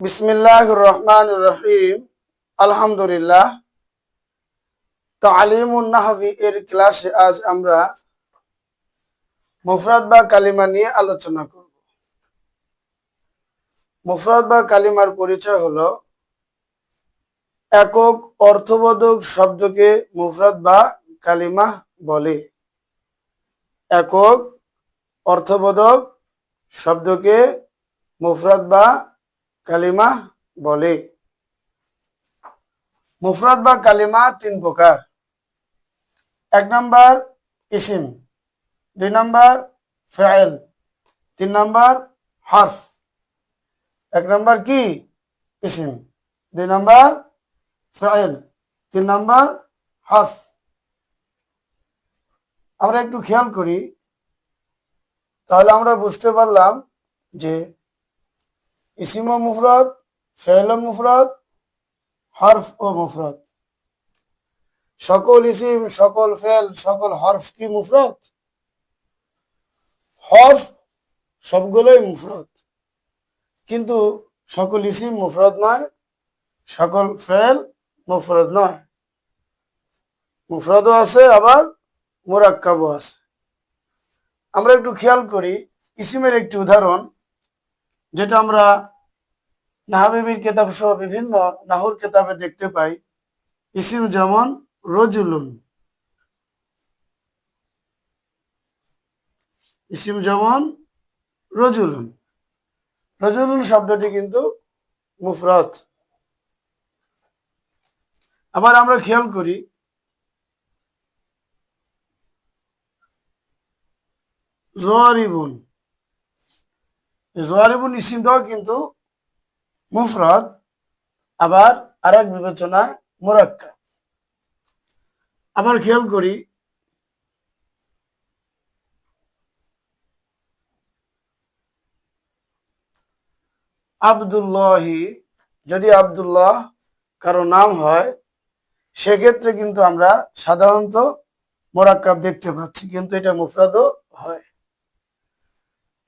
বিসমিল্লাহির রহমানির রহিম। আলহামদুলিল্লাহ। তালিমুন নাহভি এর ক্লাসে আজ আমরা মুফরাদ বা কালিমা নিয়ে আলোচনা করব। মুফরাদ বা কালিমার পরিচয় হলো একক অর্থবোধক শব্দকে মুফরাদ বা কালিমা বলে। একক অর্থবোধক শব্দকে মুফরাদ বা কালিমা বলে। মুফরাদ বা কালিমা তিন প্রকার। এক নম্বর ইসিম, দুই নম্বর ফাইল, তিন নম্বর হরফ। এক নম্বর কি? ইসিম, দুই নম্বর ফাইল, তিন নম্বর হরফ। আমরা একটু খেয়াল করি, তাহলে আমরা বুঝতে পারলাম যে ইসিম ও মুফরদ, ফাইল ও মুফরদ, হরফ ও মুফরদ। সকল ইসিম, সকল ফাইল, সকল হরফ কি মুফরদ? হরফ সবগুলোই মুফরদ, কিন্তু সকল ইসিম মুফরদ নয়, সকল ফাইল মুফরদ নয়। মুফরদও আছে, আবার মুরাক্কাবও আছে। আমরা একটু খেয়াল করি ইসিমের একটি উদাহরণ, যেটা আমরা নাহবিবির কিতাব সহ বিভিন্ন নাহুর কিতাবে দেখতে পাই। ইসিম যেমন রজুলুন, ইসিম যেমন রজুলুন। রজুলুন শব্দটি কিন্তু মুফরদ। আবার আমরা খেয়াল করি জরিবুন, জরিবুন ইসিমটাও কিন্তু মুফরদ, আবার আরেক বিবেচনায় মুরাক্কাব। আবার খেয়াল করি আব্দুল্লাহি, যদি আব্দুল্লাহ কারো নাম হয় সেক্ষেত্রে কিন্তু আমরা সাধারণত মুরাক্কাব দেখতে পাচ্ছি, কিন্তু এটা মুফরদও হয়।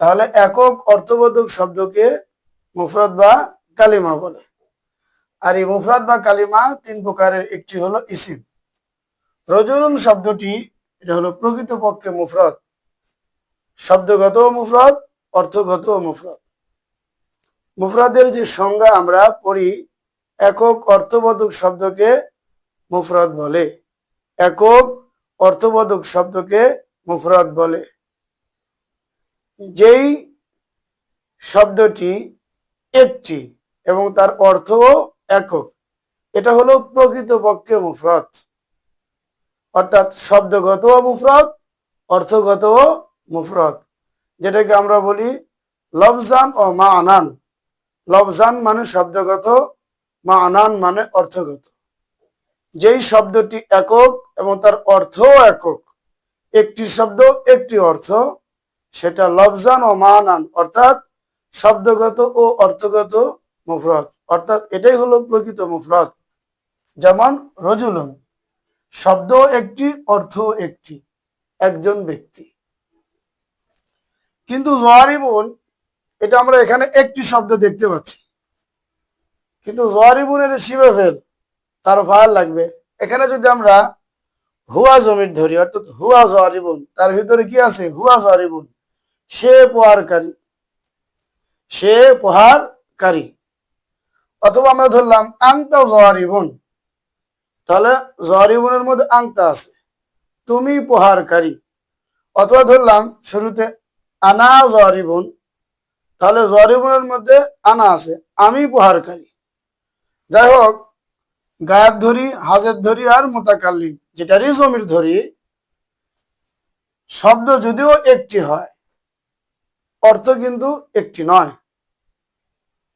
তাহলে একক অর্থবোধক শব্দকে মুফরদ বা কালিমা বলে। আর এই মুফরদ বা কালিমা তিন প্রকারের। একটি হলো ইসিম। রজুলুন শব্দটি এটা হলো প্রকৃতপক্ষে মুফরদ, শব্দগত মুফরদ, অর্থগত মুফরদ। মুফরদের যে সংজ্ঞা আমরা পড়ি, একক অর্থবোধক শব্দকে মুফরদ বলে। একক অর্থবোধক শব্দকে মুফরদ বলে। যেই শব্দটি একটি এবং তার অর্থও একক, এটা হলো প্রকৃতপক্ষে মুফরদ। অর্থাৎ শব্দগত মুফরদ, অর্থগত মুফরদ, যেটাকে আমরা বলি লফজান ও মানান। লফজান মানে শব্দগত, মানান মানে অর্থগত। যেই শব্দটি একক এবং তার অর্থও একক, একটি শব্দ একটি অর্থ, সেটা লফজান ও মানান অর্থাৎ শব্দগত ও অর্থগত মুফরদ। অর্থাৎ এটাই হলো প্রকৃত মুফরদ। যেমন রজুলুন, শব্দ একটি, অর্থ একটি, একজন ব্যক্তি। কিন্তু জরিবুন, এটা আমরা এখানে একটি শব্দ দেখতে পাচ্ছি, কিন্তু জরিবুনের শিবে ফেল, তার ফাইল লাগবে। এখানে যদি আমরা হুয়া জমির ধরি, অর্থাৎ হুয়া জরিবুন, তার ভিতরে কি আছে? হুয়া জরিবুন, সে প্রহারকারী, সে প্রহারকারী। অথবা আমরা ধরলাম আংতা জরিবুন, তাহলে জরিবুনের মধ্যে আংতা আছে, তুমি প্রহারকারী। অথবা ধরলাম শুরুতে আনা জরিবুন, তাহলে জরিবুনের মধ্যে আনা আছে, আমি প্রহারকারী। যাই হোক, গায়েব ধরি, হাজের ধরি আর মুতাকাল্লিম যেটারই জমির ধরি, শব্দ যদিও একটি হয়, অর্থ কিন্তু একটি নয়।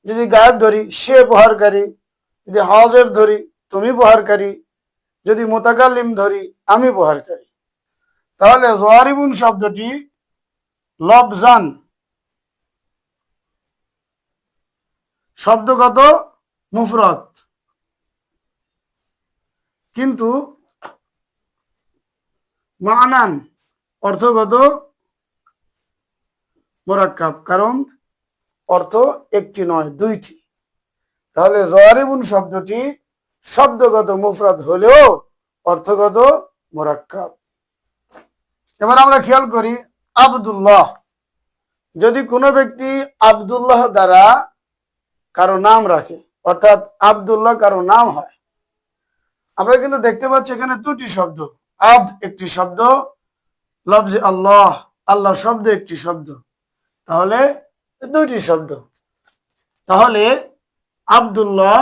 যদি গায়েব ধরি, সে প্রহারকারী, যদি হাজের ধরি, তুমি প্রহারকারী, যদি মুতাকাল্লিম ধরি, আমি প্রহারকারী। তাহলে জরিবুন শব্দটি লফজান শব্দগত মুফরদ, কিন্তু মানান অর্থগত মুরাক্কাব, কারণ অর্থ একটি নয়, দুইটি। তাহলে যারিবুন শব্দটি শব্দগত মুফরাদ হলেও অর্থগত মুরাক্কাব। এবার আমরা খেয়াল করি আব্দুল্লাহ, যদি কোনো ব্যক্তি আব্দুল্লাহ দ্বারা কারো নাম রাখে, অর্থাৎ আব্দুল্লাহ কারো নাম হয়, আমরা কিন্তু দেখতে পাচ্ছি এখানে দুটি শব্দ, আব্দ একটি শব্দ, লফজে আল্লাহ আল্লাহ শব্দ একটি শব্দ, তাহলে দুইটি শব্দ। তাহলে আব্দুল্লাহ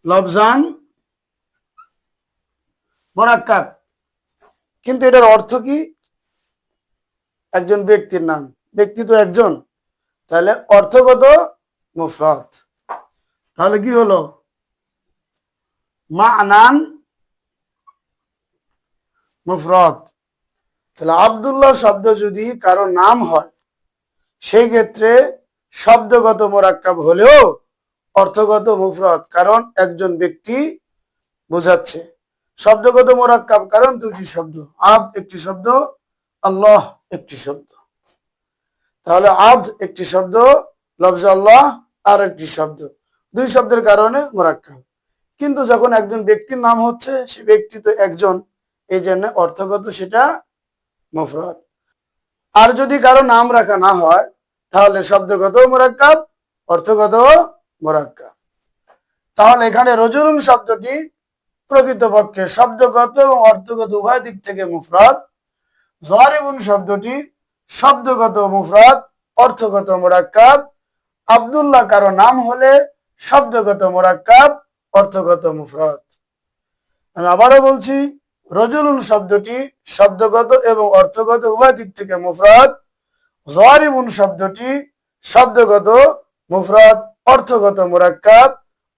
লফজান মুরাক্কাব, কিন্তু এটার অর্থ কি? একজন ব্যক্তির নাম, ব্যক্তি তো একজন, তাহলে অর্থগত মুফরাদ। তাহলে কি হলো? মা'নান মুফরাদ। তাহলে আব্দুল্লাহ শব্দ যদি কারো নাম হয়, সেই ক্ষেত্রে শব্দগত মুরাক্কাব হলেও অর্থগত মুফরাদ, কারণ একজন ব্যক্তি বোঝাচ্ছে। শব্দগত মুরাক্কাব কারণ দুটি শব্দ, আব্দ একটি শব্দ, আল্লাহ একটি শব্দ। তাহলে আব্দ একটি শব্দ, লফজ আল্লাহ আর একটি শব্দ, দুই শব্দের কারণে মুরাক্কাব। কিন্তু যখন একজন ব্যক্তির নাম হচ্ছে, সে ব্যক্তি তো একজন, এই জন্য অর্থগত সেটা মুফরাদ। আর যদি কারো নাম রাখা না হয়, তাহলে শব্দগত মুরাক্কাব, অর্থগত মুরাক্কাব। তাহলে এখানে রজুলুন শব্দটি প্রকৃতপক্ষে শব্দগত এবং অর্থগত উভয় দিক থেকে মুফরাদ। যারিবুন শব্দটি শব্দগত মুফরাদ, অর্থগত মুরাক্কাব। আব্দুল্লাহ কারো নাম হলে শব্দগত মুরাক্কাব, অর্থগত মুফরাদ। আমি আবারও বলছি, রজুলুন শব্দটি শব্দগত এবং অর্থগত উভয় দিক থেকে মুফরাদ। যারিবুন শব্দটি শব্দগত মুফরাদ, অর্থগত মুরাক্কাব।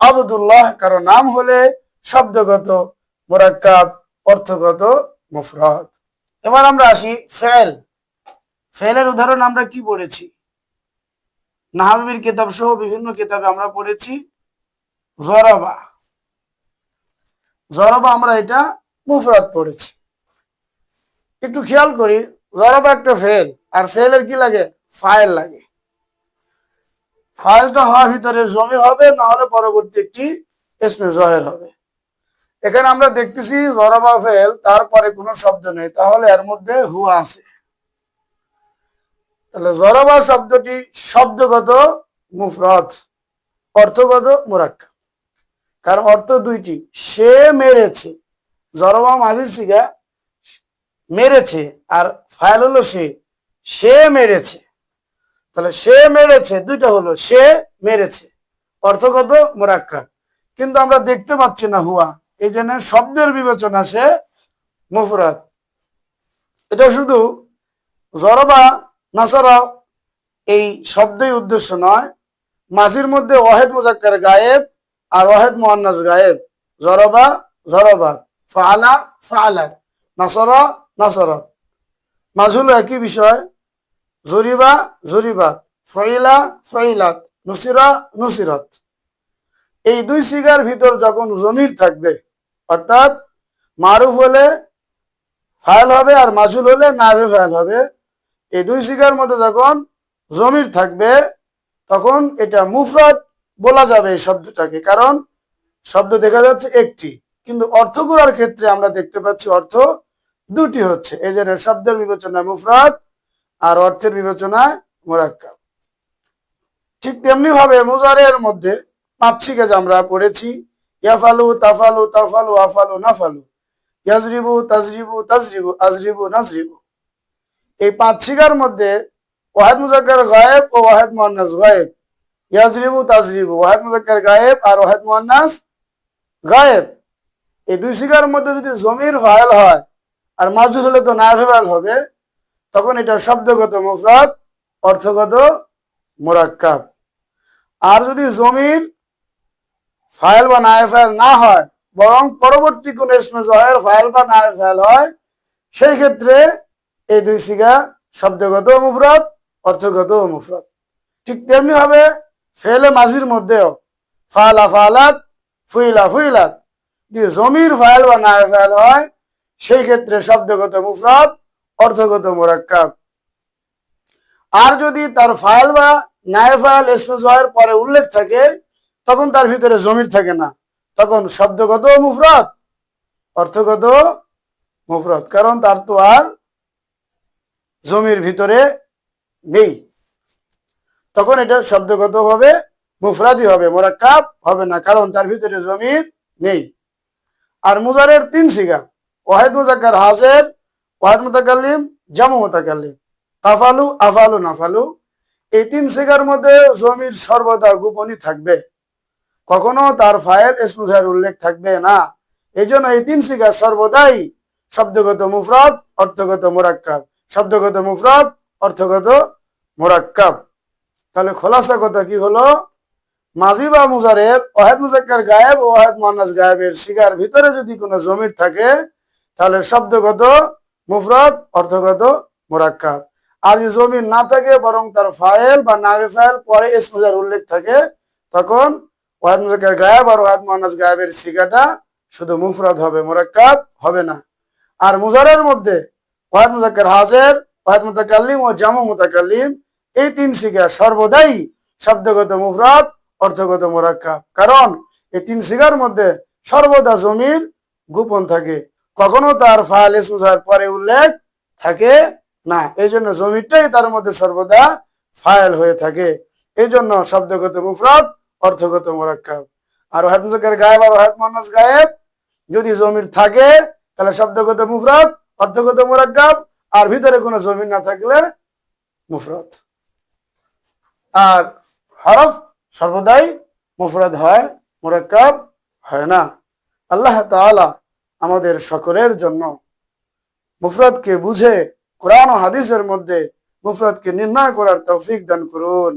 আব্দুল্লাহ কারো নাম হলে শব্দগত মুরাক্কাব, অর্থগত মুফরাদ। এবার আমরা আসি ফেল। ফেলের উদাহরণ আমরা কি পড়েছি? নাহবির কিতাব সহ বিভিন্ন কিতাবে আমরা পড়েছি জরাবা। জরাবা আমরা এটা মুফরাদ পড়েছি। একটু খেয়াল করি, জরাবা একটা ফেল, আর ফেলের কি লাগে? ফাইল লাগে। ফাইলটা হওয়ার ভিতরে জমির হবে, না হলে পরবর্তী একটি ইসমে জহের হবে। এখানে আমরা দেখতেছি জরাবা ফেল, তারপরে কোনো শব্দ নেই, তাহলে এর মধ্যে হুয়া আছে। তাহলে জরাবা শব্দটি শব্দগত মুফরাদ, অর্থগত মুরাক্কাব, কারণ অর্থ দুইটি। সে মেরেছে, জরাবা মাঝির সিগা, মেরেছে, আর ফাইল হলো সে, সে মেরেছে। তাহলে সে মেরেছে দুইটা হলো, সে মেরেছে, অর্থগত মুরাক্কাব। কিন্তু আমরা দেখতে পাচ্ছি না হুয়া, এই জন্য শব্দের বিবেচনা সে মুফরাদ। এটা শুধু জরাবা নাসারা এই শব্দই উদ্দেশ্য নয়, মাঝির মধ্যে ওয়াহেদ মুজাক্কার গায়েব আর ওয়াহেদ মুআন্নাস গায়েব। জরাবা জরাবাত, ফাআলা ফাআলাত, নাসারা নাসারাত, মাঝুল একই বিষয়। জরিবা জরিবাত, ফাইলা ফাইলাত, নুসিরা নুসিরাত। এই দুই সিগার ভিতর যখন জমির থাকবে, অর্থাৎ মারুফ হলে ফাইল হবে আর মাজুল হলে নাবে ফাইল হবে, এই দুই সিগার মধ্যে যখন জমির থাকবে, তখন এটা মুফরাদ বলা যাবে এই শব্দটাকে, কারণ শব্দ দেখা যাচ্ছে একটি, কিন্তু অর্থ করার ক্ষেত্রে আমরা দেখতে পাচ্ছি অর্থ দুটি হচ্ছে। এই জন্য শব্দের বিবেচনায় মুফরাদ আর অর্থের বিবেচনায় মুরাক্কাব। ঠিক তেমনি ভাবে মুজারের মধ্যে পাঁচটি কাজ আমরা পড়েছি, ইয়াফালু তাফালু তাফালু আফালু নাফালু, ইয়াজরিবু তাজরিবু তাজরিবু আজরিবু নাজরিবু। এই পাঁচ সিগার মধ্যে ওয়াহেদ মুজাক্কার গায়েব ও ওয়াহেদ মুআন্নাস গায়েব। ইয়াজরিবু তাজরিবু ওয়াহেদ মুজাক্কার গায়েব আর ওয়াহেদ মুআন্নাস গায়েব। এই দুই সিগার মধ্যে যদি জমির ফাইল হয় আর মাজুর হলে তো নায়েব ফাইল হবে, তখন এটা শব্দগত মুফরাদ, অর্থগত মুরাক্কাব। আর যদি জমির ফাইল বা নায়েব ফাইল না হয়, বরং পরবর্তী কোন ইসমে জহের ফাইল বা নায়েব ফাইল হয়, সেই ক্ষেত্রে এই দুই সিগা শব্দগত মুফরাদ, অর্থগত মুফরাদ। ঠিক তেমনি ভাবে ফেলে মাঝির মধ্যেও ফালা ফালাত ফুইলা ফুইলাত, যদি জমির ফাইল বা নায়েব ফাইল হয়, সেই ক্ষেত্রে শব্দগত মুফরাদ, অর্থগত মুরাক্কাব। আর যদি তার ফাইল বা নায়েব ফাইল ইসমে জহের পরে উল্লেখ থাকে, তখন তার ভিতরে জমির থাকে না, তখন শব্দগত মুফরদ, অর্থগত মুফরদ, কারণ তার তো আর জমির ভিতরে নেই, তখন এটা শব্দগত ভাবে মুফরাদি হবে, মুরাক্কাব হবে না, কারণ তার ভিতরে জমির নেই। আর মুজারের তিন সিগা, ওয়াহিদ মুজাক্কার হাজির, ওয়াহিদ মুতাকাল্লিম, জামু মুতাকাল্লিম, তাফালু, আফালু, নাফালু, এই তিন সিগার মধ্যে জমির সর্বদা গোপনই থাকবে, কখনো তার ফাইল ইসমে জহের উল্লেখ থাকবে না। এই জন্য এই তিন সিগা সর্বদাই শব্দগত মুফরদ, অর্থগত মুরাক্কাব, শব্দগত মুফরদ, অর্থগত মুরাক্কাব। তাহলে খোলাসা কথা কি হলো, মাজি বা মুজারের ওয়াহিদ মুজাক্কার গায়েব ও ওয়াহিদ মুআন্নাস গায়েবের সিগার ভিতরে যদি কোনো জমির থাকে, তাহলে শব্দগত মুফরদ, অর্থগত মুরাক্কাব। আর যদি জমির না থাকে, বরং তার ফাইল বা নায়েব ফাইল পরে ইসমে জহের উল্লেখ থাকে, তখন ওয়াহিদ মুজাক্কার গায়েব আর ওয়াহিদ মুআন্নাস গায়েবের সিগাটা শুধু মুফরদ হবে, মুরাক্কাব হবে না। আর মুজারের মধ্যে ওয়াহিদ মুজাক্কার হাজির, ওয়াহিদ মুতাকাল্লিম ও জামু মুতাকাল্লিম, এই তিন সিগা সর্বদাই শব্দগত মুফরদ, অর্থগত মুরাক্কাব, কারণ এই তিন সিগার মধ্যে সর্বদা জমির গোপন থাকে, কখনো তার ফাইল ইসমে জহের পরে উল্লেখ থাকে না, এই জন্য জমিরটাই তার মধ্যে সর্বদা ফাইল হয়ে থাকে। এই জন্য শব্দগত মুফরদ, অর্থগত মুরাক্কাব। আর ওয়াহিদ মুজাক্কার গায়েব আর ওয়াহিদ মুআন্নাস গায়েব যদি জমির থাকে, তাহলে শব্দগত মুফরদ, অর্থগত মুরাক্কাব, আর ভিতরে কোনো জমির না থাকলে মুফরদ। আর হরফ সর্বদাই মুফরদ হয়, মুরাক্কাব হয় না। আল্লাহ তাআলা আমাদের সকলের জন্য মুফরদকে বুঝে কোরআন ও হাদিসের মধ্যে মুফরদকে নির্ণয় করার তৌফিক দান করুন।